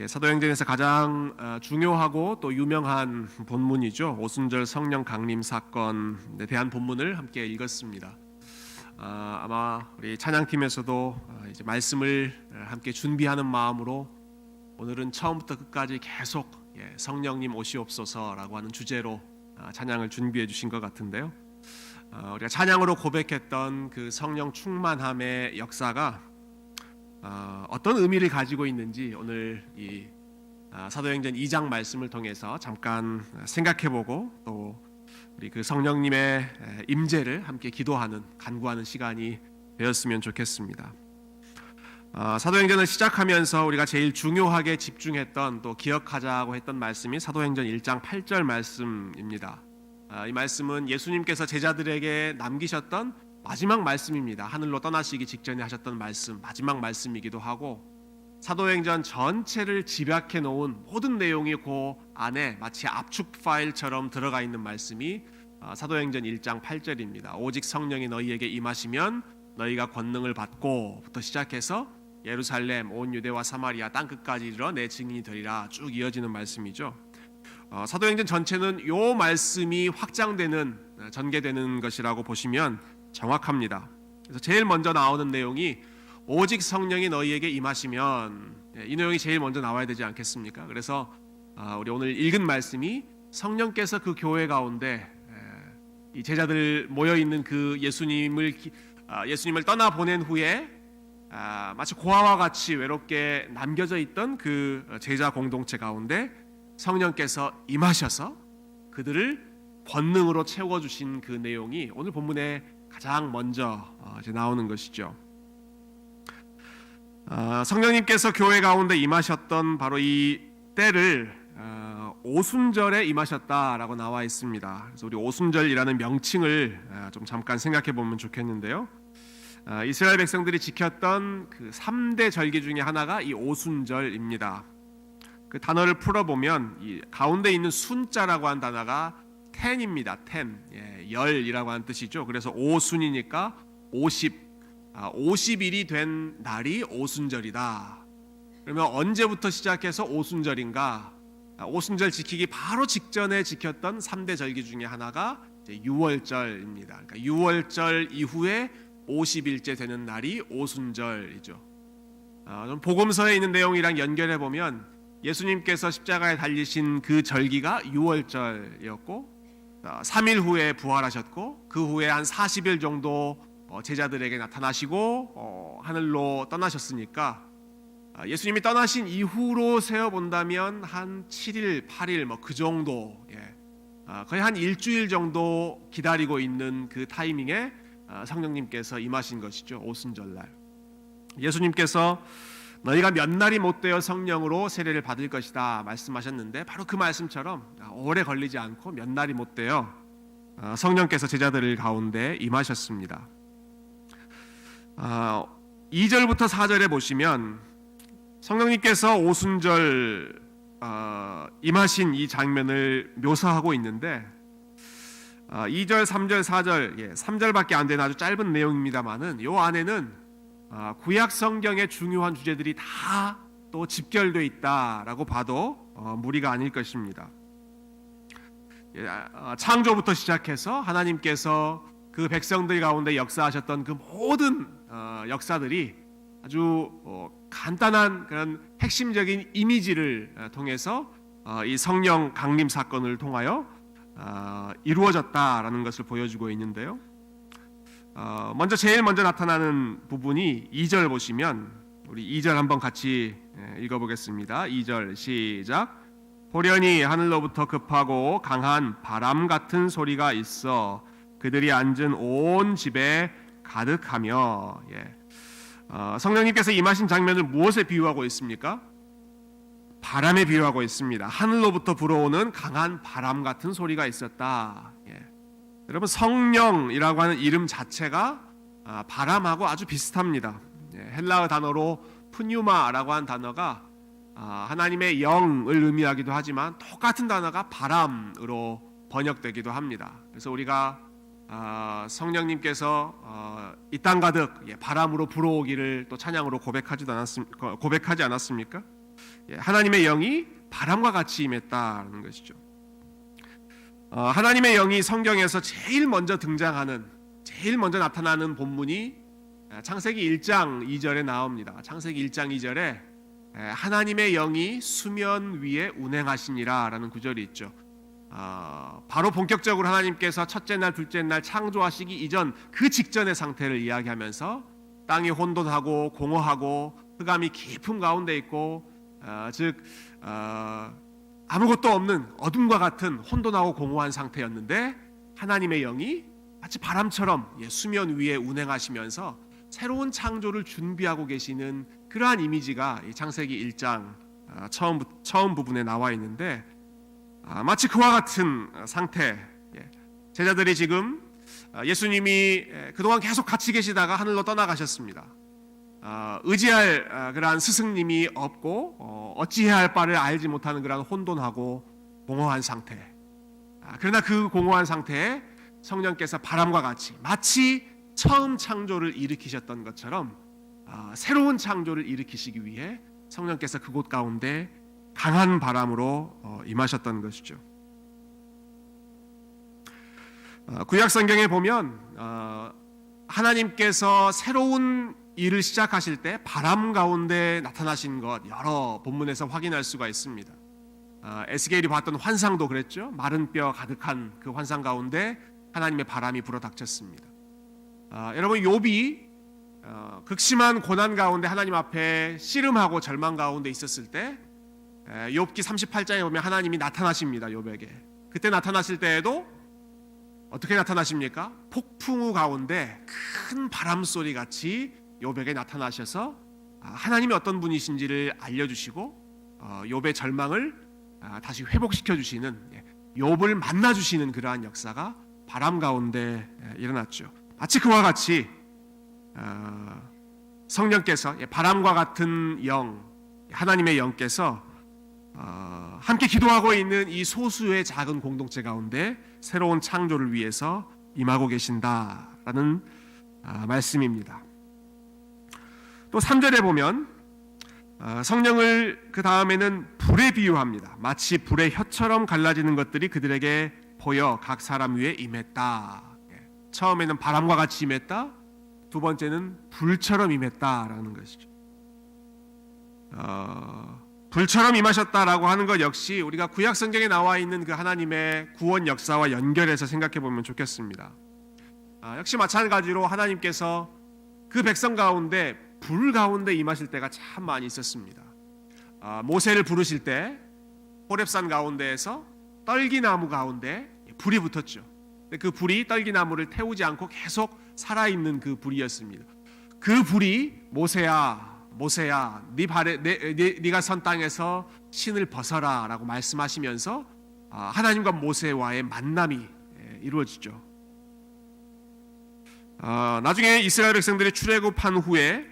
사도행전에서 가장 중요하고 또 유명한 본문이죠. 오순절 성령 강림 사건에 대한 본문을 함께 읽었습니다. 아마 우리 찬양팀에서도 이제 말씀을 함께 준비하는 마음으로 오늘은 처음부터 끝까지 계속 성령님 오시옵소서라고 하는 주제로 찬양을 준비해 주신 것 같은데요. 우리가 찬양으로 고백했던 그 성령 충만함의 역사가 어떤 의미를 가지고 있는지 오늘 이 사도행전 2장 말씀을 통해서 잠깐 생각해보고 또 우리 그 성령님의 임재를 함께 기도하는 간구하는 시간이 되었으면 좋겠습니다. 사도행전을 시작하면서 우리가 제일 중요하게 집중했던 또 기억하자고 했던 말씀이 사도행전 1장 8절 말씀입니다. 이 말씀은 예수님께서 제자들에게 남기셨던 마지막 말씀입니다. 하늘로 떠나시기 직전에 하셨던 말씀, 마지막 말씀이기도 하고 사도행전 전체를 집약해 놓은 모든 내용이 그 안에 마치 압축 파일처럼 들어가 있는 말씀이 사도행전 1장 8절입니다. 오직 성령이 너희에게 임하시면 너희가 권능을 받고부터 시작해서 예루살렘, 온 유대와 사마리아 땅끝까지 이르러 내 증인이 되리라 쭉 이어지는 말씀이죠. 사도행전 전체는 이 말씀이 확장되는, 전개되는 것이라고 보시면 정확합니다. 그래서 제일 먼저 나오는 내용이 오직 성령이 너희에게 임하시면, 이 내용이 제일 먼저 나와야 되지 않겠습니까? 그래서 우리 오늘 읽은 말씀이 성령께서 그 교회 가운데 이 제자들 모여 있는 그 예수님을 떠나 보낸 후에 마치 고아와 같이 외롭게 남겨져 있던 그 제자 공동체 가운데 성령께서 임하셔서 그들을 권능으로 채워주신 그 내용이 오늘 본문에 가장 먼저 이제 나오는 것이죠. 성령님께서 교회 가운데 임하셨던 바로 이 때를 오순절에 임하셨다라고 나와 있습니다. 그래서 우리 오순절이라는 명칭을 좀 잠깐 생각해 보면 좋겠는데요. 이스라엘 백성들이 지켰던 그 3대 절기 중에 하나가 이 오순절입니다. 그 단어를 풀어보면 이 가운데 있는 순자라고 한 단어가 텐입니다. 텐, 열이라고 하는 뜻이죠. 그래서 오순이니까 50일이 된 날이 오순절이다. 그러면 언제부터 시작해서 오순절인가? 오순절 지키기 바로 직전에 지켰던 3대 절기 중에 하나가 이제 유월절입니다. 그러니까 유월절 이후에 50일째 되는 날이 오순절이죠. 복음서에 있는 내용이랑 연결해 보면 예수님께서 십자가에 달리신 그 절기가 유월절이었고 3일 후에 부활하셨고 그 후에 한 40일 정도 제자들에게 나타나시고 하늘로 떠나셨으니까 예수님이 떠나신 이후로 세어본다면 한 7일, 8일 그 정도, 거의 한 일주일 정도 기다리고 있는 그 타이밍에 성령님께서 임하신 것이죠. 오순절날 예수님께서 너희가 몇 날이 못 되어 성령으로 세례를 받을 것이다 말씀하셨는데 바로 그 말씀처럼 오래 걸리지 않고 몇 날이 못 되어 성령께서 제자들 가운데 임하셨습니다. 2절부터 4절에 보시면 성령님께서 오순절 임하신 이 장면을 묘사하고 있는데 2절, 3절, 4절 3절밖에 안 되는 아주 짧은 내용입니다만은 이 안에는 구약 성경의 중요한 주제들이 다 또 집결되어 있다라고 봐도 무리가 아닐 것입니다. 창조부터 시작해서 하나님께서 그 백성들 가운데 역사하셨던 그 모든 역사들이 아주 간단한 그런 핵심적인 이미지를 통해서 이 성령 강림 사건을 통하여 이루어졌다라는 것을 보여주고 있는데요. 제일 먼저 나타나는 부분이 2절 보시면 우리 2절 한번 같이 읽어보겠습니다. 2절 시작. 보려니 하늘로부터 급하고 강한 바람 같은 소리가 있어 그들이 앉은 온 집에 가득하며 성령님께서 임하신 장면을 무엇에 비유하고 있습니까? 바람에 비유하고 있습니다. 하늘로부터 불어오는 강한 바람 같은 소리가 있었다. 여러분 성령이라고 하는 이름 자체가 바람하고 아주 비슷합니다. 헬라어 단어로 푸뉴마라고 하는 단어가 하나님의 영을 의미하기도 하지만 똑같은 단어가 바람으로 번역되기도 합니다. 그래서 우리가 성령님께서 이 땅 가득 바람으로 불어오기를 또 찬양으로 고백하지 않았습니까? 하나님의 영이 바람과 같이 임했다는 것이죠. 하나님의 영이 성경에서 제일 먼저 나타나는 본문이 창세기 1장 2절에 나옵니다. 창세기 1장 2절에 하나님의 영이 수면 위에 운행하시니라 라는 구절이 있죠. 바로 본격적으로 하나님께서 첫째 날 둘째 날 창조하시기 이전 그 직전의 상태를 이야기하면서 땅이 혼돈하고 공허하고 흑암이 깊은 가운데 있고 아무것도 없는 어둠과 같은 혼돈하고 공허한 상태였는데 하나님의 영이 마치 바람처럼 수면 위에 운행하시면서 새로운 창조를 준비하고 계시는 그러한 이미지가 창세기 1장 처음 부분에 나와 있는데, 마치 그와 같은 상태, 제자들이 지금 예수님이 그동안 계속 같이 계시다가 하늘로 떠나가셨습니다. 의지할 그러한 스승님이 없고 어찌해야 할 바를 알지 못하는 그러한 혼돈하고 공허한 상태. 그러나 그 공허한 상태에 성령께서 바람과 같이 마치 처음 창조를 일으키셨던 것처럼 새로운 창조를 일으키시기 위해 성령께서 그곳 가운데 강한 바람으로 임하셨던 것이죠. 구약 성경에 보면 하나님께서 새로운 일을 시작하실 때 바람 가운데 나타나신 것 여러 본문에서 확인할 수가 있습니다. 에스겔이 봤던 환상도 그랬죠. 마른 뼈 가득한 그 환상 가운데 하나님의 바람이 불어닥쳤습니다. 여러분, 욥이 극심한 고난 가운데 하나님 앞에 씨름하고 절망 가운데 있었을 때 욥기 38장에 보면 하나님이 나타나십니다. 욥에게. 그때 나타나실 때에도 어떻게 나타나십니까? 폭풍우 가운데 큰 바람 소리 같이 욥에게 나타나셔서 하나님이 어떤 분이신지를 알려주시고 욥의 절망을 다시 회복시켜 주시는, 욥을 만나 주시는 그러한 역사가 바람 가운데 일어났죠. 마치 그와 같이 성령께서, 바람과 같은 영, 하나님의 영께서 함께 기도하고 있는 이 소수의 작은 공동체 가운데 새로운 창조를 위해서 임하고 계신다라는 말씀입니다. 또 3절에 보면 성령을 그 다음에는 불에 비유합니다. 마치 불의 혀처럼 갈라지는 것들이 그들에게 보여 각 사람 위에 임했다. 처음에는 바람과 같이 임했다. 두 번째는 불처럼 임했다라는 것이죠. 불처럼 임하셨다라고 하는 것 역시 우리가 구약 성경에 나와 있는 그 하나님의 구원 역사와 연결해서 생각해 보면 좋겠습니다. 역시 마찬가지로 하나님께서 그 백성 가운데 불 가운데 임하실 때가 참 많이 있었습니다. 모세를 부르실 때 호렙산 가운데에서 떨기나무 가운데 불이 붙었죠. 그 불이 떨기나무를 태우지 않고 계속 살아있는 그 불이었습니다. 그 불이 모세야, 네가 선 땅에서 신을 벗어라라고 말씀하시면서 하나님과 모세와의 만남이 이루어지죠. 나중에 이스라엘 백성들이 출애굽한 후에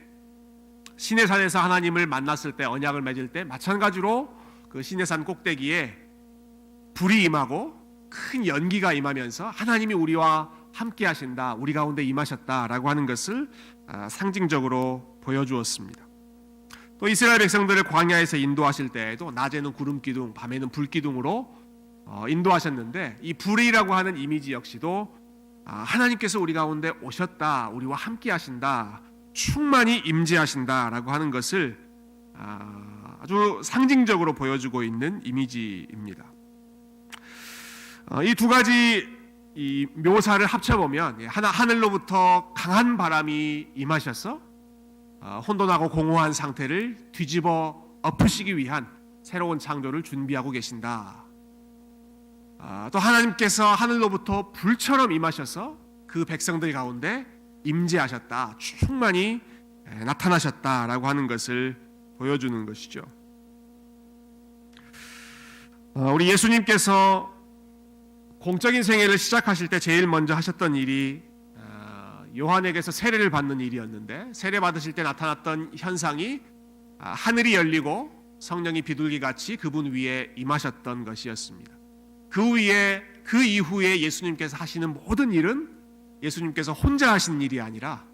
시내산에서 하나님을 만났을 때, 언약을 맺을 때 마찬가지로 그 시내산 꼭대기에 불이 임하고 큰 연기가 임하면서 하나님이 우리와 함께 하신다, 우리 가운데 임하셨다라고 하는 것을 상징적으로 보여주었습니다. 또 이스라엘 백성들을 광야에서 인도하실 때에도 낮에는 구름 기둥, 밤에는 불 기둥으로 인도하셨는데, 이 불이라고 하는 이미지 역시도 하나님께서 우리 가운데 오셨다, 우리와 함께 하신다, 충만히 임재하신다라고 하는 것을 아주 상징적으로 보여주고 있는 이미지입니다. 이 두 가지 이 묘사를 합쳐보면 하늘로부터 강한 바람이 임하셔서 혼돈하고 공허한 상태를 뒤집어 엎으시기 위한 새로운 창조를 준비하고 계신다. 또 하나님께서 하늘로부터 불처럼 임하셔서 그 백성들 가운데 임재하셨다, 충만히 나타나셨다라고 하는 것을 보여주는 것이죠. 우리 예수님께서 공적인 생애를 시작하실 때 제일 먼저 하셨던 일이 요한에게서 세례를 받는 일이었는데, 세례 받으실 때 나타났던 현상이 하늘이 열리고 성령이 비둘기같이 그분 위에 임하셨던 것이었습니다. 그 이후에 예수님께서 하시는 모든 일은 예수님께서 혼자 하시는 일이 아니라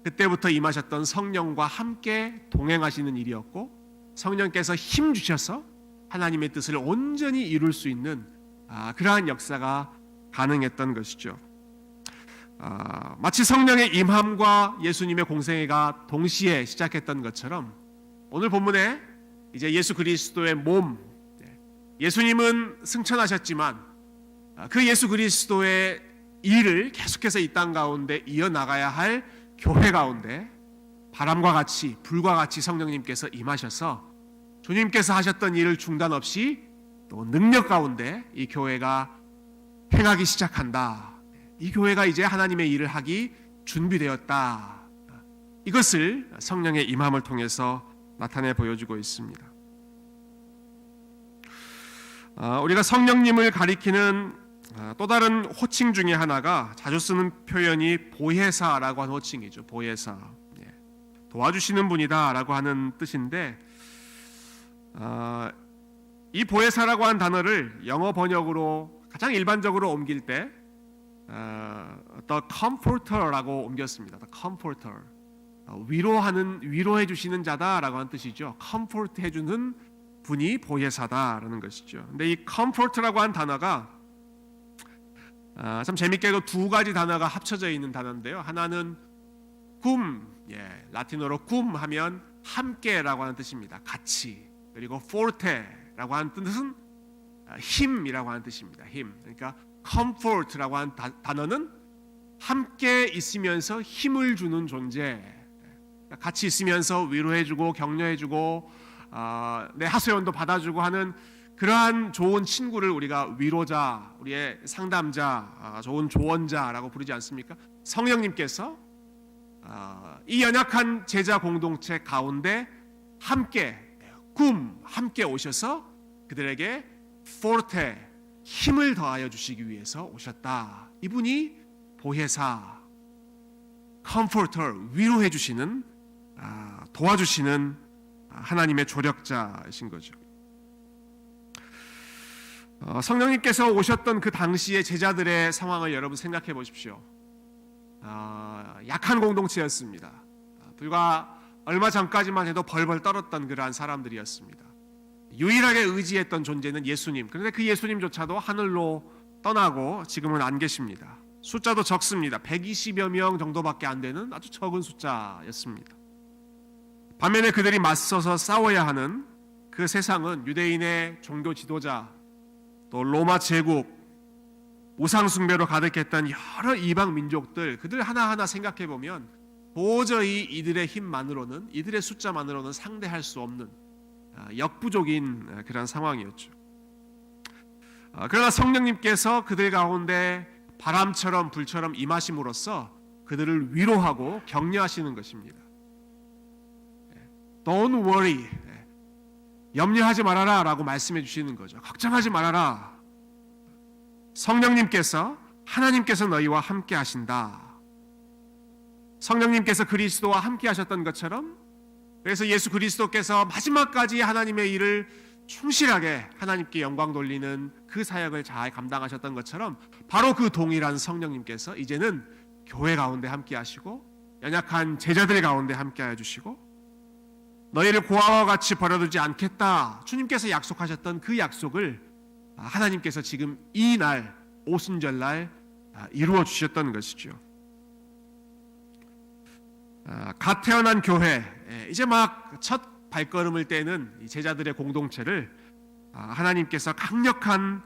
그때부터 임하셨던 성령과 함께 동행하시는 일이었고, 성령께서 힘 주셔서 하나님의 뜻을 온전히 이룰 수 있는 그러한 역사가 가능했던 것이죠. 마치 성령의 임함과 예수님의 공생애가 동시에 시작했던 것처럼 오늘 본문에 이제 예수 그리스도의 몸, 예수님은 승천하셨지만 그 예수 그리스도의 일을 계속해서 이 땅 가운데 이어나가야 할 교회 가운데 바람과 같이 불과 같이 성령님께서 임하셔서 주님께서 하셨던 일을 중단 없이 또 능력 가운데 이 교회가 행하기 시작한다. 이 교회가 이제 하나님의 일을 하기 준비되었다. 이것을 성령의 임함을 통해서 나타내 보여주고 있습니다. 우리가 성령님을 가리키는 또 다른 호칭 중에 하나가 자주 쓰는 표현이 보혜사라고 하는 호칭이죠. 보혜사, 도와주시는 분이다라고 하는 뜻인데, 이 보혜사라고 하는 단어를 영어 번역으로 가장 일반적으로 옮길 때 The Comforter라고 옮겼습니다. The Comforter, 위로해 주시는 자다라고 하는 뜻이죠. Comfort 해주는 분이 보혜사다라는 것이죠. 근데 이 Comfort라고 하는 단어가 참 재밌게도 두 가지 단어가 합쳐져 있는 단어인데요. 하나는 굼, 라틴어로 굼 하면 함께라고 하는 뜻입니다. 같이. 그리고 forte라고 하는 뜻은 힘이라고 하는 뜻입니다. 힘. 그러니까 comfort라고 하는 단어는 함께 있으면서 힘을 주는 존재, 같이 있으면서 위로해주고 격려해주고 내 하소연도 받아주고 하는 그러한 좋은 친구를 우리가 위로자, 우리의 상담자, 좋은 조언자라고 부르지 않습니까? 성령님께서 이 연약한 제자 공동체 가운데 함께 함께 오셔서 그들에게 forte, 힘을 더하여 주시기 위해서 오셨다. 이분이 보혜사, comforter, 위로해 주시는, 도와주시는 하나님의 조력자이신 거죠. 성령님께서 오셨던 그 당시의 제자들의 상황을 여러분 생각해 보십시오. 약한 공동체였습니다. 불과 얼마 전까지만 해도 벌벌 떨었던 그러한 사람들이었습니다. 유일하게 의지했던 존재는 예수님. 그런데 그 예수님조차도 하늘로 떠나고 지금은 안 계십니다. 숫자도 적습니다. 120여 명 정도밖에 안 되는 아주 적은 숫자였습니다. 반면에 그들이 맞서서 싸워야 하는 그 세상은 유대인의 종교 지도자, 또 로마 제국, 우상 숭배로 가득했던 여러 이방 민족들, 그들 하나하나 생각해 보면 도저히 이들의 힘만으로는, 이들의 숫자만으로는 상대할 수 없는 역부족인 그런 상황이었죠. 그러나 성령님께서 그들 가운데 바람처럼 불처럼 임하심으로써 그들을 위로하고 격려하시는 것입니다. Don't worry, 염려하지 말아라 라고 말씀해 주시는 거죠. 걱정하지 말아라. 성령님께서, 하나님께서 너희와 함께 하신다. 성령님께서 그리스도와 함께 하셨던 것처럼, 그래서 예수 그리스도께서 마지막까지 하나님의 일을 충실하게 하나님께 영광 돌리는 그 사역을 잘 감당하셨던 것처럼 바로 그 동일한 성령님께서 이제는 교회 가운데 함께 하시고 연약한 제자들 가운데 함께 하여 주시고 너희를 고아와 같이 버려두지 않겠다, 주님께서 약속하셨던 그 약속을 하나님께서 지금 이 날, 오순절날 이루어 주셨던 것이죠. 갓 태어난 교회, 이제 막 첫 발걸음을 떼는 제자들의 공동체를 하나님께서 강력한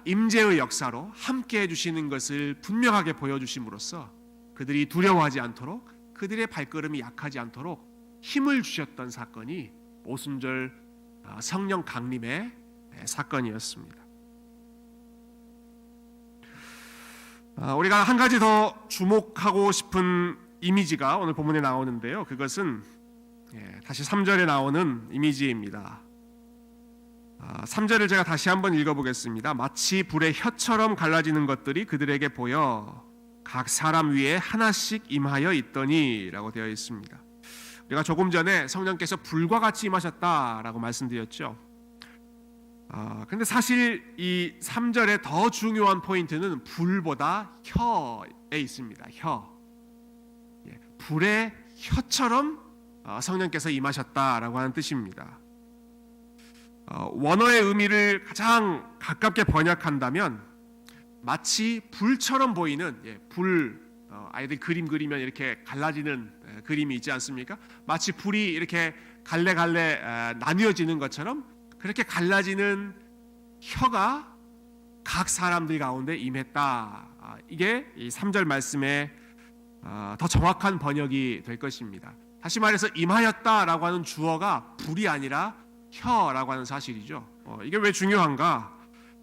임재의 역사로 함께 해주시는 것을 분명하게 보여주심으로써 그들이 두려워하지 않도록, 그들의 발걸음이 약하지 않도록 힘을 주셨던 사건이 오순절 성령 강림의 사건이었습니다. 우리가 한 가지 더 주목하고 싶은 이미지가 오늘 본문에 나오는데요. 그것은 다시 3절에 나오는 이미지입니다. 3절을 제가 다시 한번 읽어보겠습니다. 마치 불의 혀처럼 갈라지는 것들이 그들에게 보여 각 사람 위에 하나씩 임하여 있더니 라고 되어 있습니다. 우리가 조금 전에 성령께서 불과 같이 임하셨다라고 말씀드렸죠. 근데 사실 이 3절의 더 중요한 포인트는 불보다 혀에 있습니다. 혀. 불의 혀처럼 성령께서 임하셨다라고 하는 뜻입니다. 원어의 의미를 가장 가깝게 번역한다면 마치 불처럼 보이는 아이들 그림 그리면 이렇게 갈라지는 그림이 있지 않습니까? 마치 불이 이렇게 갈래갈래 나뉘어지는 것처럼 그렇게 갈라지는 혀가 각 사람들 가운데 임했다. 이게 이 3절 말씀의 더 정확한 번역이 될 것입니다. 다시 말해서 임하였다라고 하는 주어가 불이 아니라 혀라고 하는 사실이죠. 이게 왜 중요한가?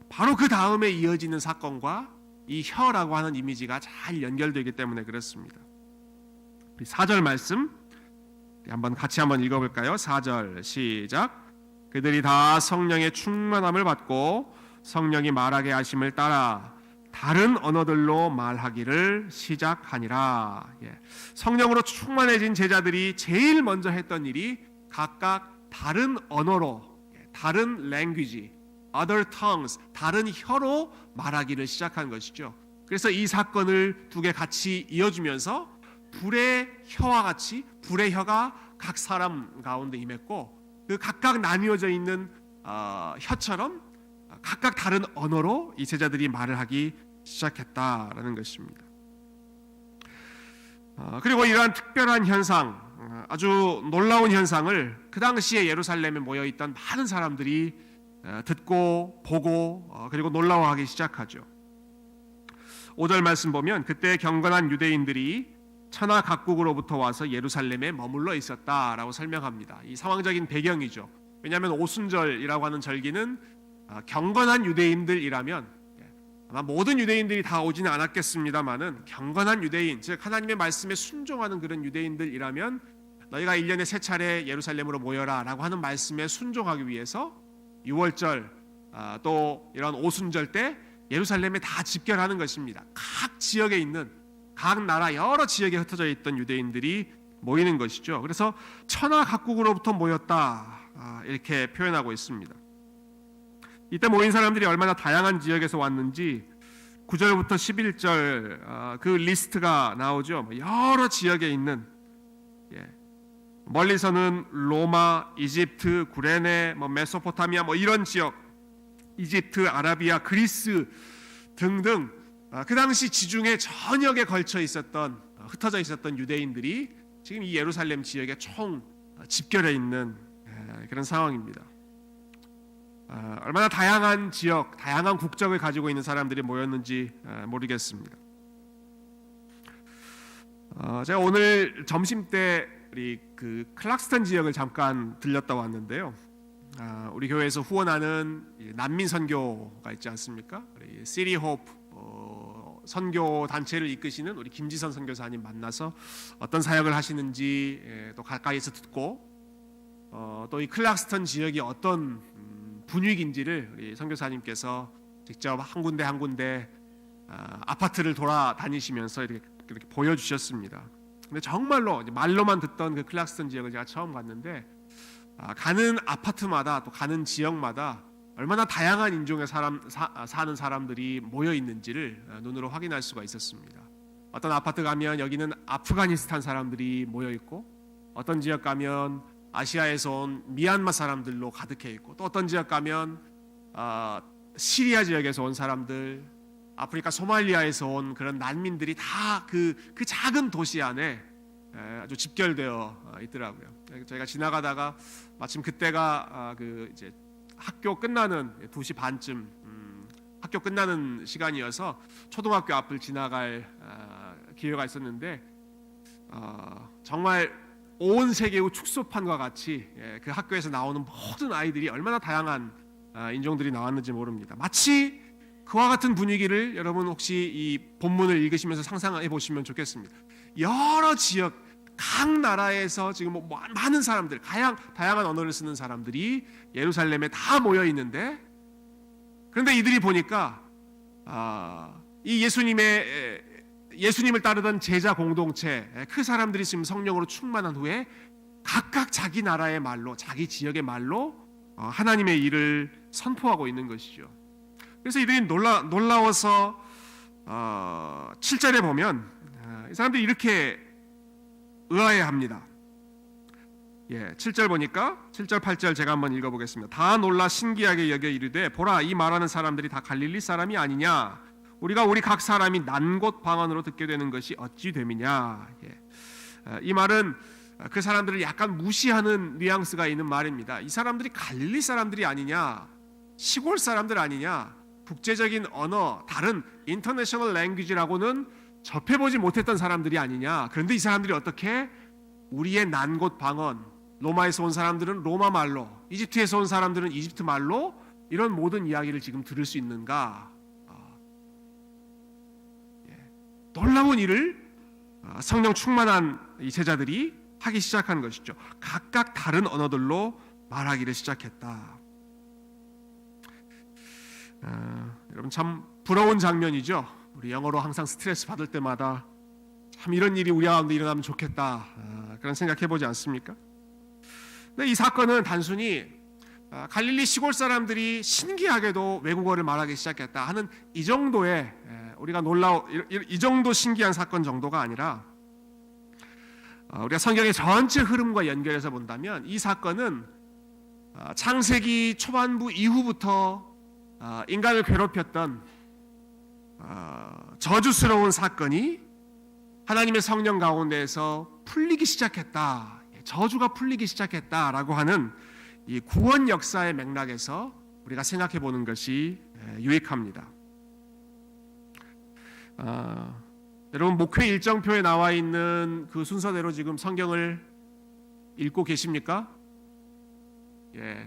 바로 그 다음에 이어지는 사건과 이 혀라고 하는 이미지가 잘 연결되기 때문에 그렇습니다. 4절 말씀 한번 같이 읽어볼까요? 4절 시작. 그들이 다 성령의 충만함을 받고 성령이 말하게 하심을 따라 다른 언어들로 말하기를 시작하니라. 성령으로 충만해진 제자들이 제일 먼저 했던 일이 각각 다른 언어로, 다른 language, other tongues, 다른 혀로 말하기를 시작한 것이죠. 그래서 이 사건을 두 개 같이 이어주면서 불의 혀와 같이 불의 혀가 각 사람 가운데 임했고 그 각각 나뉘어져 있는 혀처럼 각각 다른 언어로 이 제자들이 말을 하기 시작했다라는 것입니다. 그리고 이러한 특별한 현상, 아주 놀라운 현상을 그 당시에 예루살렘에 모여있던 많은 사람들이 듣고 보고 그리고 놀라워하기 시작하죠. 5절 말씀 보면 그때 경건한 유대인들이 천하 각국으로부터 와서 예루살렘에 머물러 있었다라고 설명합니다. 이 상황적인 배경이죠. 왜냐하면 오순절이라고 하는 절기는 경건한 유대인들이라면 아마 모든 유대인들이 다 오지는 않았겠습니다만은 경건한 유대인, 즉 하나님의 말씀에 순종하는 그런 유대인들이라면 너희가 1년에 3차례 예루살렘으로 모여라 라고 하는 말씀에 순종하기 위해서 6월절 또 이런 오순절 때 예루살렘에 다 집결하는 것입니다. 각 지역에 있는 각 나라 여러 지역에 흩어져 있던 유대인들이 모이는 것이죠. 그래서 천하 각국으로부터 모였다 이렇게 표현하고 있습니다. 이때 모인 사람들이 얼마나 다양한 지역에서 왔는지 9절부터 11절 그 리스트가 나오죠. 여러 지역에 있는 멀리서는 로마, 이집트, 구레네, 메소포타미아 이런 지역, 이집트, 아라비아, 그리스 등등 그 당시 지중해 전역에 걸쳐 있었던 흩어져 있었던 유대인들이 지금 이 예루살렘 지역에 총 집결해 있는 그런 상황입니다. 얼마나 다양한 지역, 다양한 국적을 가지고 있는 사람들이 모였는지 모르겠습니다. 제가 오늘 점심 때 우리 그 클락스턴 지역을 잠깐 들렸다 왔는데요. 우리 교회에서 후원하는 난민 선교가 있지 않습니까? 시리 호프 선교 단체를 이끄시는 우리 김지선 선교사님 만나서 어떤 사역을 하시는지 또 가까이서 듣고 또 이 클락스턴 지역이 어떤 분위기인지를 우리 선교사님께서 직접 한 군데 한 군데 아파트를 돌아다니시면서 이렇게 보여주셨습니다. 근데 정말로 말로만 듣던 그 클락스턴 지역을 제가 처음 갔는데 가는 아파트마다 또 가는 지역마다 얼마나 다양한 인종의 사는 사람들이 모여 있는지를 눈으로 확인할 수가 있었습니다. 어떤 아파트 가면 여기는 아프가니스탄 사람들이 모여 있고 어떤 지역 가면 아시아에서 온 미얀마 사람들로 가득해 있고 또 어떤 지역 가면 시리아 지역에서 온 사람들, 아프리카 소말리아에서 온 그런 난민들이 다 그 작은 도시 안에 아주 집결되어 있더라고요. 저희가 지나가다가 마침 그때가 그 이제 학교 끝나는 2시 반쯤 학교 끝나는 시간이어서 초등학교 앞을 지나갈 기회가 있었는데 정말 온 세계의 축소판과 같이 그 학교에서 나오는 모든 아이들이 얼마나 다양한 인종들이 나왔는지 모릅니다. 마치 그와 같은 분위기를 여러분 혹시 이 본문을 읽으시면서 상상해 보시면 좋겠습니다. 여러 지역, 각 나라에서 지금 많은 사람들, 다양한 언어를 쓰는 사람들이 예루살렘에 다 모여 있는데, 그런데 이들이 보니까 이 예수님을 따르던 제자 공동체 그 사람들이 지금 성령으로 충만한 후에 각각 자기 나라의 말로, 자기 지역의 말로 하나님의 일을 선포하고 있는 것이죠. 그래서 이들이 놀라워서 7절에 보면 이 사람들이 이렇게 의아해합니다. 7절 보니까 7절 8절 제가 한번 읽어보겠습니다. 다 놀라 신기하게 여겨 이르되 보라 이 말하는 사람들이 다 갈릴리 사람이 아니냐 우리가 우리 각 사람이 난 곳 방언으로 듣게 되는 것이 어찌 됨이냐. 이 말은 그 사람들을 약간 무시하는 뉘앙스가 있는 말입니다. 이 사람들이 갈릴리 사람들이 아니냐 시골 사람들 아니냐 국제적인 언어 다른 인터내셔널 랭귀지라고는 접해보지 못했던 사람들이 아니냐. 그런데 이 사람들이 어떻게 우리의 난 곳 방언 로마에서 온 사람들은 로마 말로 이집트에서 온 사람들은 이집트 말로 이런 모든 이야기를 지금 들을 수 있는가. 놀라운 일을 성령 충만한 이 제자들이 하기 시작한 것이죠. 각각 다른 언어들로 말하기를 시작했다. 여러분 참 부러운 장면이죠. 우리 영어로 항상 스트레스 받을 때마다 참 이런 일이 우리 가운데 일어나면 좋겠다 그런 생각해보지 않습니까? 근데 이 사건은 단순히 갈릴리 시골 사람들이 신기하게도 외국어를 말하기 시작했다 하는 이 정도의 우리가 이 정도 신기한 사건 정도가 아니라 우리가 성경의 전체 흐름과 연결해서 본다면 이 사건은 창세기 초반부 이후부터 인간을 괴롭혔던 저주스러운 사건이 하나님의 성령 가운데에서 풀리기 시작했다. 저주가 풀리기 시작했다라고 하는 이 구원 역사의 맥락에서 우리가 생각해 보는 것이 유익합니다. 여러분 목회 일정표에 나와 있는 그 순서대로 지금 성경을 읽고 계십니까?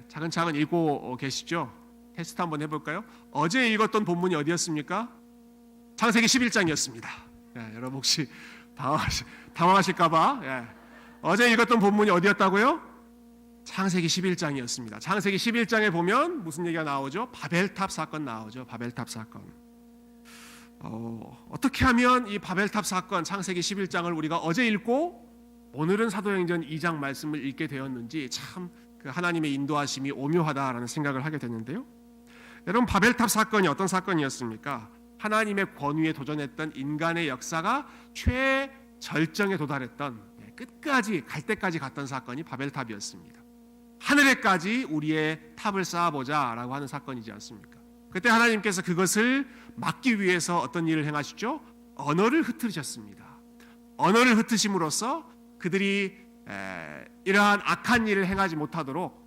차근차근 읽고 계시죠? 테스트 한번 해볼까요? 어제 읽었던 본문이 어디였습니까? 창세기 11장이었습니다. 여러분 혹시 당황하실까봐 어제 읽었던 본문이 어디였다고요? 창세기 11장이었습니다. 창세기 11장에 보면 무슨 얘기가 나오죠? 바벨탑 사건 나오죠. 바벨탑 사건. 어떻게 하면 이 바벨탑 사건 창세기 11장을 우리가 어제 읽고 오늘은 사도행전 2장 말씀을 읽게 되었는지 참 그 하나님의 인도하심이 오묘하다라는 생각을 하게 됐는데요. 여러분 바벨탑 사건이 어떤 사건이었습니까? 하나님의 권위에 도전했던 인간의 역사가 최절정에 도달했던 끝까지 갈 때까지 갔던 사건이 바벨탑이었습니다. 하늘에까지 우리의 탑을 쌓아보자라고 하는 사건이지 않습니까? 그때 하나님께서 그것을 막기 위해서 어떤 일을 행하시죠? 언어를 흩으셨습니다. 언어를 흩으심으로써 그들이 이러한 악한 일을 행하지 못하도록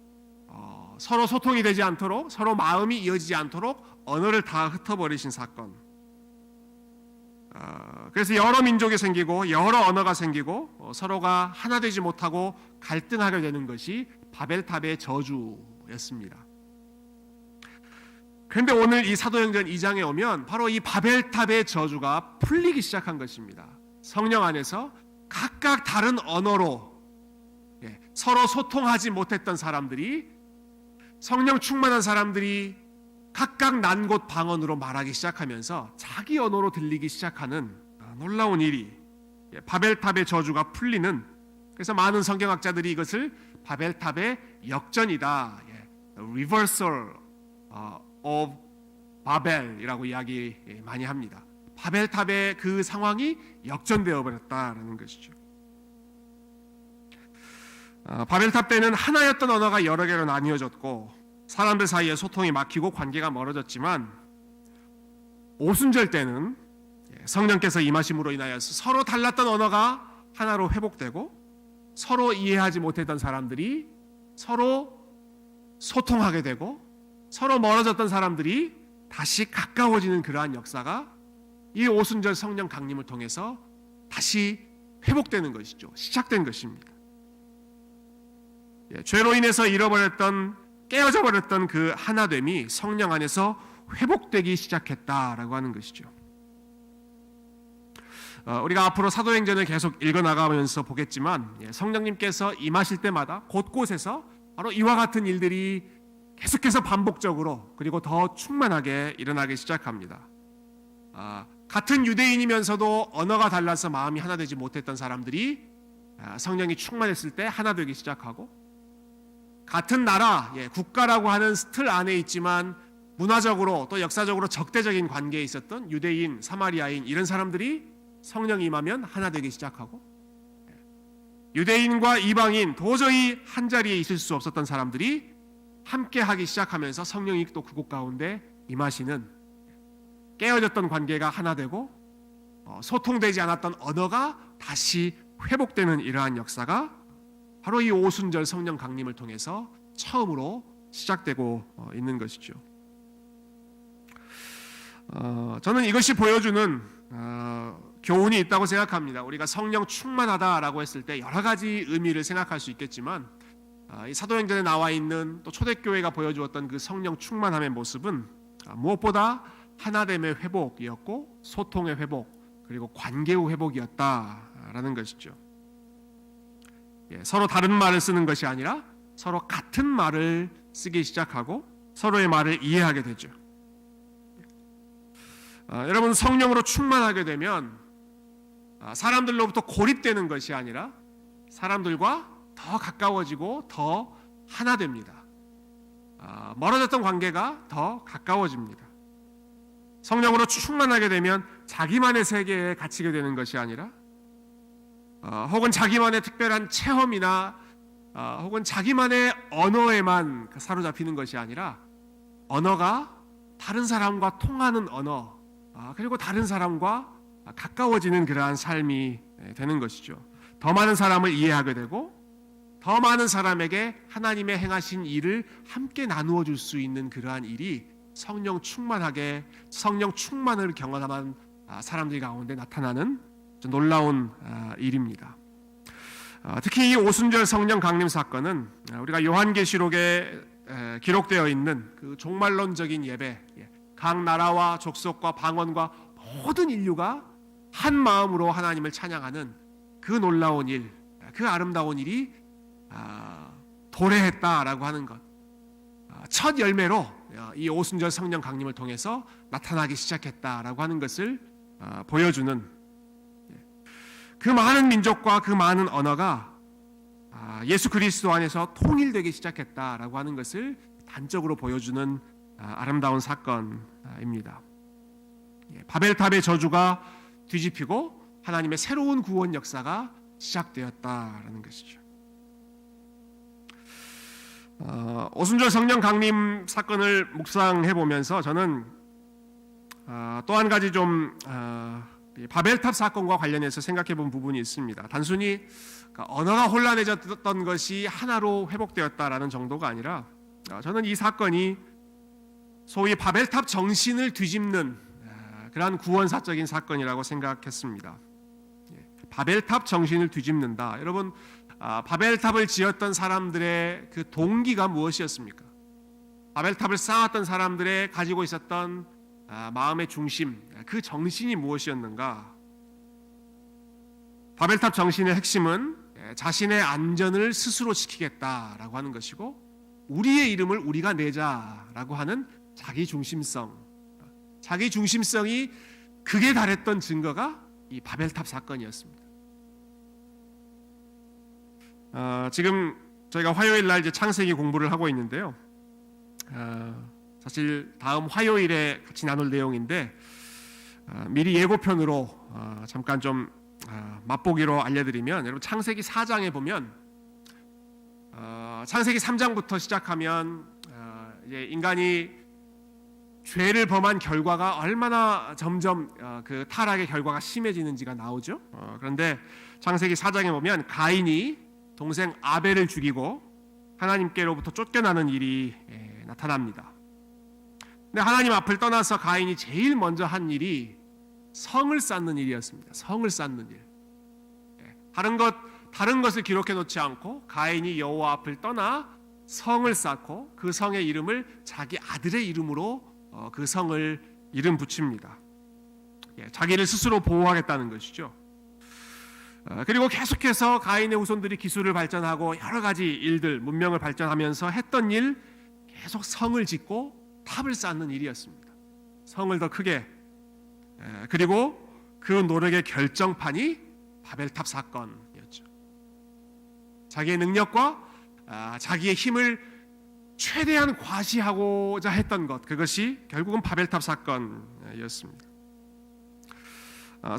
서로 소통이 되지 않도록 서로 마음이 이어지지 않도록 언어를 다 흩어버리신 사건. 그래서 여러 민족이 생기고 여러 언어가 생기고 서로가 하나 되지 못하고 갈등하게 되는 것이 바벨탑의 저주였습니다. 그런데 오늘 이 사도행전 2장에 오면 바로 이 바벨탑의 저주가 풀리기 시작한 것입니다. 성령 안에서 각각 다른 언어로 서로 소통하지 못했던 사람들이 성령 충만한 사람들이 각각 난 곳 방언으로 말하기 시작하면서 자기 언어로 들리기 시작하는 놀라운 일이 바벨탑의 저주가 풀리는, 그래서 많은 성경학자들이 이것을 바벨탑의 역전이다, Reversal of 바벨이라고 이야기 많이 합니다. 바벨탑의 그 상황이 역전되어 버렸다라는 것이죠. 바벨탑 때는 하나였던 언어가 여러 개로 나뉘어졌고 사람들 사이에 소통이 막히고 관계가 멀어졌지만, 오순절 때는 성령께서 임하심으로 인하여서 서로 달랐던 언어가 하나로 회복되고 서로 이해하지 못했던 사람들이 서로 소통하게 되고 서로 멀어졌던 사람들이 다시 가까워지는 그러한 역사가 이 오순절 성령 강림을 통해서 다시 회복되는 것이죠. 시작된 것입니다. 죄로 인해서 잃어버렸던, 깨어져 버렸던 그 하나됨이 성령 안에서 회복되기 시작했다라고 하는 것이죠. 우리가 앞으로 사도행전을 계속 읽어나가면서 보겠지만 성령님께서 임하실 때마다 곳곳에서 바로 이와 같은 일들이 계속해서 반복적으로 그리고 더 충만하게 일어나기 시작합니다. 같은 유대인이면서도 언어가 달라서 마음이 하나 되지 못했던 사람들이 성령이 충만했을 때 하나 되기 시작하고, 같은 나라, 국가라고 하는 틀 안에 있지만 문화적으로 또 역사적으로 적대적인 관계에 있었던 유대인, 사마리아인 이런 사람들이 성령이 임하면 하나 되기 시작하고, 유대인과 이방인 도저히 한 자리에 있을 수 없었던 사람들이 함께 하기 시작하면서 성령이 또 그곳 가운데 임하시는, 깨어졌던 관계가 하나 되고 소통되지 않았던 언어가 다시 회복되는 이러한 역사가 바로 이 오순절 성령 강림을 통해서 처음으로 시작되고 있는 것이죠. 저는 이것이 보여주는 교훈이 있다고 생각합니다. 우리가 성령 충만하다라고 했을 때 여러 가지 의미를 생각할 수 있겠지만, 이 사도행전에 나와 있는 또 초대교회가 보여주었던 그 성령 충만함의 모습은 무엇보다 하나됨의 회복이었고, 소통의 회복, 그리고 관계의 회복이었다라는 것이죠. 서로 다른 말을 쓰는 것이 아니라 서로 같은 말을 쓰기 시작하고 서로의 말을 이해하게 되죠. 여러분, 성령으로 충만하게 되면 사람들로부터 고립되는 것이 아니라 사람들과 더 가까워지고 더 하나 됩니다. 멀어졌던 관계가 더 가까워집니다. 성령으로 충만하게 되면 자기만의 세계에 갇히게 되는 것이 아니라 혹은 자기만의 특별한 체험이나 혹은 자기만의 언어에만 사로잡히는 것이 아니라 언어가 다른 사람과 통하는 언어, 그리고 다른 사람과 가까워지는 그러한 삶이 되는 것이죠. 더 많은 사람을 이해하게 되고 더 많은 사람에게 하나님의 행하신 일을 함께 나누어 줄 수 있는 그러한 일이 성령 충만을 경험한 사람들 가운데 나타나는 놀라운 일입니다. 특히 이 오순절 성령 강림 사건은 우리가 요한계시록에 기록되어 있는 그 종말론적인 예배, 각 나라와 족속과 방언과 모든 인류가 한 마음으로 하나님을 찬양하는 그 놀라운 일, 그 아름다운 일이 도래했다라고 하는 것, 첫 열매로 이 오순절 성령 강림을 통해서 나타나기 시작했다라고 하는 것을 보여주는, 그 많은 민족과 그 많은 언어가 예수 그리스도 안에서 통일되기 시작했다라고 하는 것을 단적으로 보여주는 아름다운 사건입니다. 바벨탑의 저주가 뒤집히고 하나님의 새로운 구원 역사가 시작되었다라는 것이죠. 오순절 성령 강림 사건을 묵상해 보면서 저는 또 한 가지 좀 바벨탑 사건과 관련해서 생각해 본 부분이 있습니다. 단순히 언어가 혼란해졌던 것이 하나로 회복되었다라는 정도가 아니라, 저는 이 사건이 소위 바벨탑 정신을 뒤집는 그러한 구원사적인 사건이라고 생각했습니다. 바벨탑 정신을 뒤집는다. 여러분, 바벨탑을 지었던 사람들의 그 동기가 무엇이었습니까? 바벨탑을 쌓았던 사람들의 가지고 있었던 마음의 중심, 그 정신이 무엇이었는가? 바벨탑 정신의 핵심은 자신의 안전을 스스로 지키겠다라고 하는 것이고, 우리의 이름을 우리가 내자라고 하는 자기 중심성이 극에 달했던 증거가 이 바벨탑 사건이었습니다. 지금 저희가 화요일 날 이제 창세기 공부를 하고 있는데요. 사실 다음 화요일에 같이 나눌 내용인데, 미리 예고편으로 잠깐 좀 맛보기로 알려드리면, 여러분 창세기 4장에 보면 창세기 3장부터 시작하면 이제 인간이 죄를 범한 결과가 얼마나 점점 그 타락의 결과가 심해지는지가 나오죠. 그런데 창세기 4장에 보면 가인이 동생 아벨을 죽이고 하나님께로부터 쫓겨나는 일이 나타납니다. 근데 하나님 앞을 떠나서 가인이 제일 먼저 한 일이 성을 쌓는 일이었습니다. 성을 쌓는 일. 다른 것을 기록해 놓지 않고 가인이 여호와 앞을 떠나 성을 쌓고 그 성의 이름을 자기 아들의 이름으로 그 성을 이름 붙입니다. 자기를 스스로 보호하겠다는 것이죠. 그리고 계속해서 가인의 후손들이 기술을 발전하고 여러 가지 일들, 문명을 발전하면서 했던 일, 계속 성을 짓고 탑을 쌓는 일이었습니다. 성을 더 크게. 그리고 그 노력의 결정판이 바벨탑 사건이었죠. 자기의 능력과 자기의 힘을 최대한 과시하고자 했던 것, 그것이 결국은 바벨탑 사건이었습니다.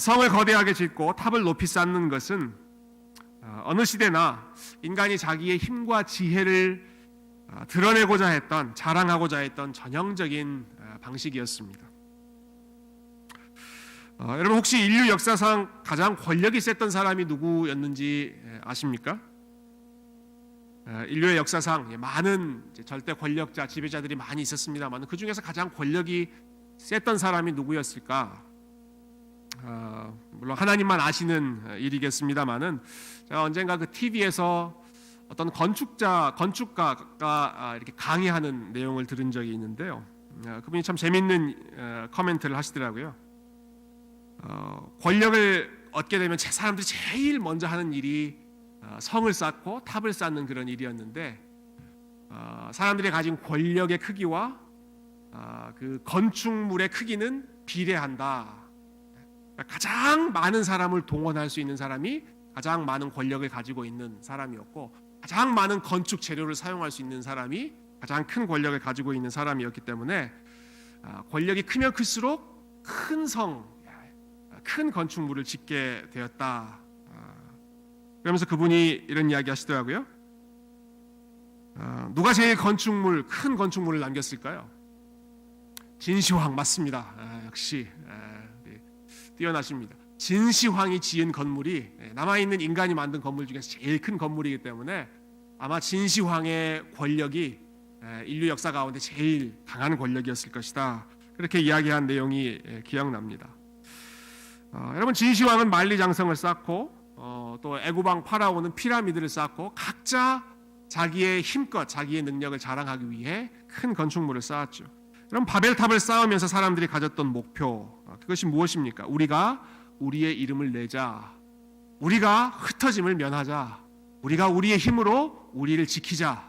성을 거대하게 짓고 탑을 높이 쌓는 것은 어느 시대나 인간이 자기의 힘과 지혜를 드러내고자 했던, 자랑하고자 했던 전형적인 방식이었습니다. 여러분 혹시 인류 역사상 가장 권력이 셌던 사람이 누구였는지 아십니까? 인류의 역사상 많은 절대 권력자, 지배자들이 많이 있었습니다만 그 중에서 가장 권력이 셌던 사람이 누구였을까? 물론 하나님만 아시는 일이겠습니다만은 제가 언젠가 그 TV에서 어떤 건축가가 이렇게 강의하는 내용을 들은 적이 있는데요. 그분이 참 재밌는 코멘트를 하시더라고요. 권력을 얻게 되면 사람들이 제일 먼저 하는 일이 성을 쌓고 탑을 쌓는 그런 일이었는데 사람들이 가진 권력의 크기와 그 건축물의 크기는 비례한다. 가장 많은 사람을 동원할 수 있는 사람이 가장 많은 권력을 가지고 있는 사람이었고 가장 많은 건축 재료를 사용할 수 있는 사람이 가장 큰 권력을 가지고 있는 사람이었기 때문에 권력이 크면 클수록 큰 건축물을 짓게 되었다. 그러면서 그분이 이런 이야기 하시더라고요. 누가 제일 큰 건축물을 남겼을까요? 진시황 맞습니다. 역시 뛰어나십니다. 진시황이 지은 건물이 남아있는 인간이 만든 건물 중에서 제일 큰 건물이기 때문에 아마 진시황의 권력이 인류 역사 가운데 제일 강한 권력이었을 것이다. 그렇게 이야기한 내용이 기억납니다. 여러분 진시황은 만리장성을 쌓고 또 애굽왕 파라오는 피라미드를 쌓고 각자 자기의 힘껏 자기의 능력을 자랑하기 위해 큰 건축물을 쌓았죠. 그럼 바벨탑을 쌓으면서 사람들이 가졌던 목표 그것이 무엇입니까? 우리가 우리의 이름을 내자. 우리가 흩어짐을 면하자. 우리가 우리의 힘으로 우리를 지키자.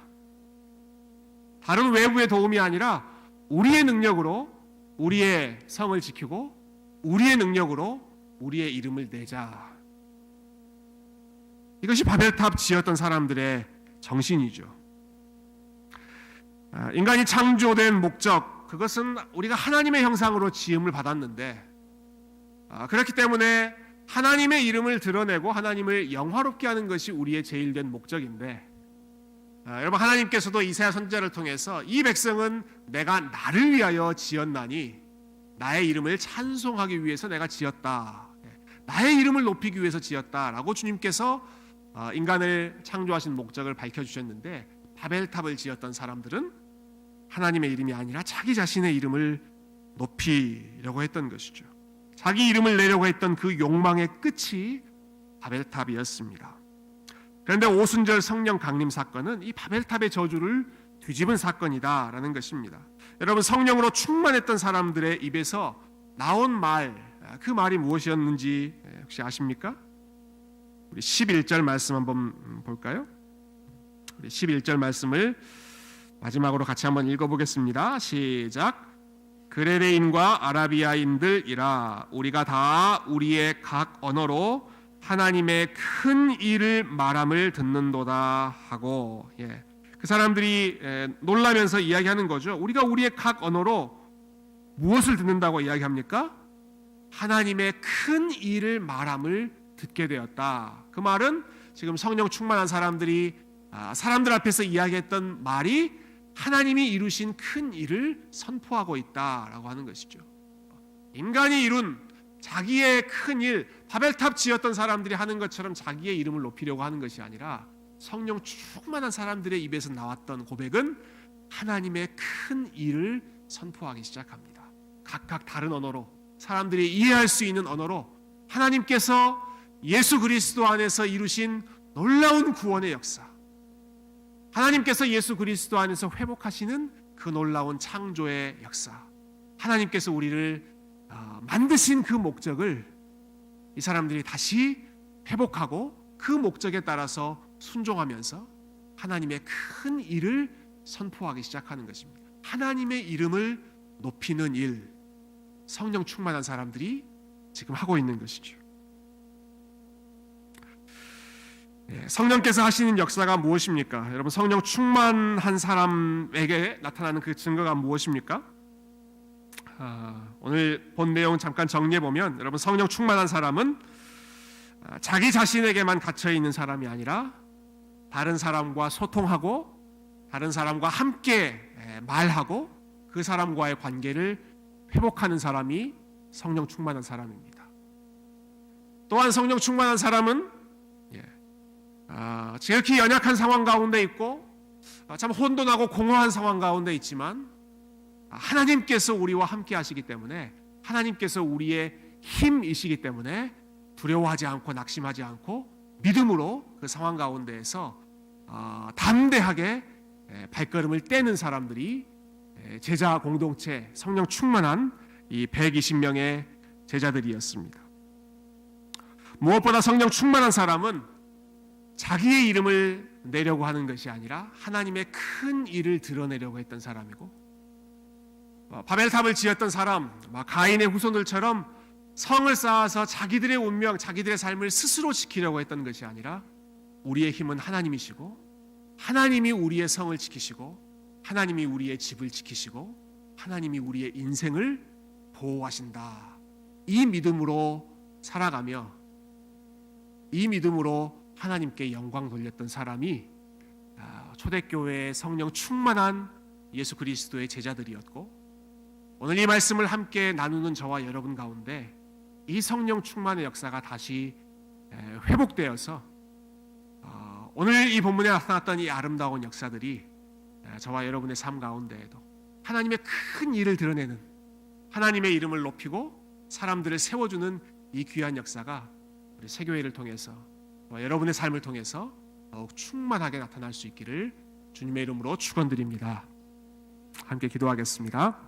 다른 외부의 도움이 아니라 우리의 능력으로 우리의 성을 지키고 우리의 능력으로 우리의 이름을 내자. 이것이 바벨탑 지었던 사람들의 정신이죠. 인간이 창조된 목적 그것은 우리가 하나님의 형상으로 지음을 받았는데 그렇기 때문에 하나님의 이름을 드러내고 하나님을 영화롭게 하는 것이 우리의 제일된 목적인데 여러분 하나님께서도 이사야 선지자를 통해서 이 백성은 내가 나를 위하여 지었나니 나의 이름을 찬송하기 위해서 내가 지었다. 나의 이름을 높이기 위해서 지었다라고 주님께서 인간을 창조하신 목적을 밝혀주셨는데 바벨탑을 지었던 사람들은 하나님의 이름이 아니라 자기 자신의 이름을 높이려고 했던 것이죠. 자기 이름을 내려고 했던 그 욕망의 끝이 바벨탑이었습니다. 그런데 오순절 성령 강림 사건은 이 바벨탑의 저주를 뒤집은 사건이다라는 것입니다. 여러분 성령으로 충만했던 사람들의 입에서 나온 그 말이 무엇이었는지 혹시 아십니까? 우리 11절 말씀 한번 볼까요? 우리 11절 말씀을 마지막으로 같이 한번 읽어보겠습니다. 시작. 그레레인과 아라비아인들이라 우리가 다 우리의 각 언어로 하나님의 큰 일을 말함을 듣는도다 하고 그 사람들이 놀라면서 이야기하는 거죠. 우리가 우리의 각 언어로 무엇을 듣는다고 이야기합니까? 하나님의 큰 일을 말함을 듣게 되었다. 그 말은 지금 성령 충만한 사람들이 사람들 앞에서 이야기했던 말이 하나님이 이루신 큰 일을 선포하고 있다라고 하는 것이죠. 인간이 이룬 자기의 큰 일, 바벨탑 지었던 사람들이 하는 것처럼 자기의 이름을 높이려고 하는 것이 아니라 성령 충만한 사람들의 입에서 나왔던 고백은 하나님의 큰 일을 선포하기 시작합니다. 각각 다른 언어로 사람들이 이해할 수 있는 언어로 하나님께서 예수 그리스도 안에서 이루신 놀라운 구원의 역사, 하나님께서 예수 그리스도 안에서 회복하시는 그 놀라운 창조의 역사, 하나님께서 우리를 만드신 그 목적을 이 사람들이 다시 회복하고 그 목적에 따라서 순종하면서 하나님의 큰 일을 선포하기 시작하는 것입니다. 하나님의 이름을 높이는 일, 성령 충만한 사람들이 지금 하고 있는 것이죠. 성령께서 하시는 역사가 무엇입니까? 여러분 성령 충만한 사람에게 나타나는 그 증거가 무엇입니까? 오늘 본 내용 잠깐 정리해 보면 여러분 성령 충만한 사람은 자기 자신에게만 갇혀 있는 사람이 아니라 다른 사람과 소통하고 다른 사람과 함께 말하고 그 사람과의 관계를 회복하는 사람이 성령 충만한 사람입니다. 또한 성령 충만한 사람은 지극히 연약한 상황 가운데 있고 참 혼돈하고 공허한 상황 가운데 있지만 하나님께서 우리와 함께 하시기 때문에, 하나님께서 우리의 힘이시기 때문에 두려워하지 않고 낙심하지 않고 믿음으로 그 상황 가운데에서 담대하게 발걸음을 떼는 사람들이 제자 공동체, 성령 충만한 이 120명의 제자들이었습니다. 무엇보다 성령 충만한 사람은 자기의 이름을 내려고 하는 것이 아니라 하나님의 큰 일을 드러내려고 했던 사람이고, 바벨탑을 지었던 사람, 가인의 후손들처럼 성을 쌓아서 자기들의 운명, 자기들의 삶을 스스로 지키려고 했던 것이 아니라 우리의 힘은 하나님이시고 하나님이 우리의 성을 지키시고 하나님이 우리의 집을 지키시고 하나님이 우리의 인생을 보호하신다. 이 믿음으로 살아가며 이 믿음으로 하나님께 영광 돌렸던 사람이 초대교회의 성령 충만한 예수 그리스도의 제자들이었고, 오늘 이 말씀을 함께 나누는 저와 여러분 가운데 이 성령 충만의 역사가 다시 회복되어서 오늘 이 본문에 나타났던 이 아름다운 역사들이 저와 여러분의 삶 가운데에도 하나님의 큰 일을 드러내는, 하나님의 이름을 높이고 사람들을 세워주는 이 귀한 역사가 우리 새교회를 통해서 여러분의 삶을 통해서 더욱 충만하게 나타날 수 있기를 주님의 이름으로 축원드립니다. 함께 기도하겠습니다.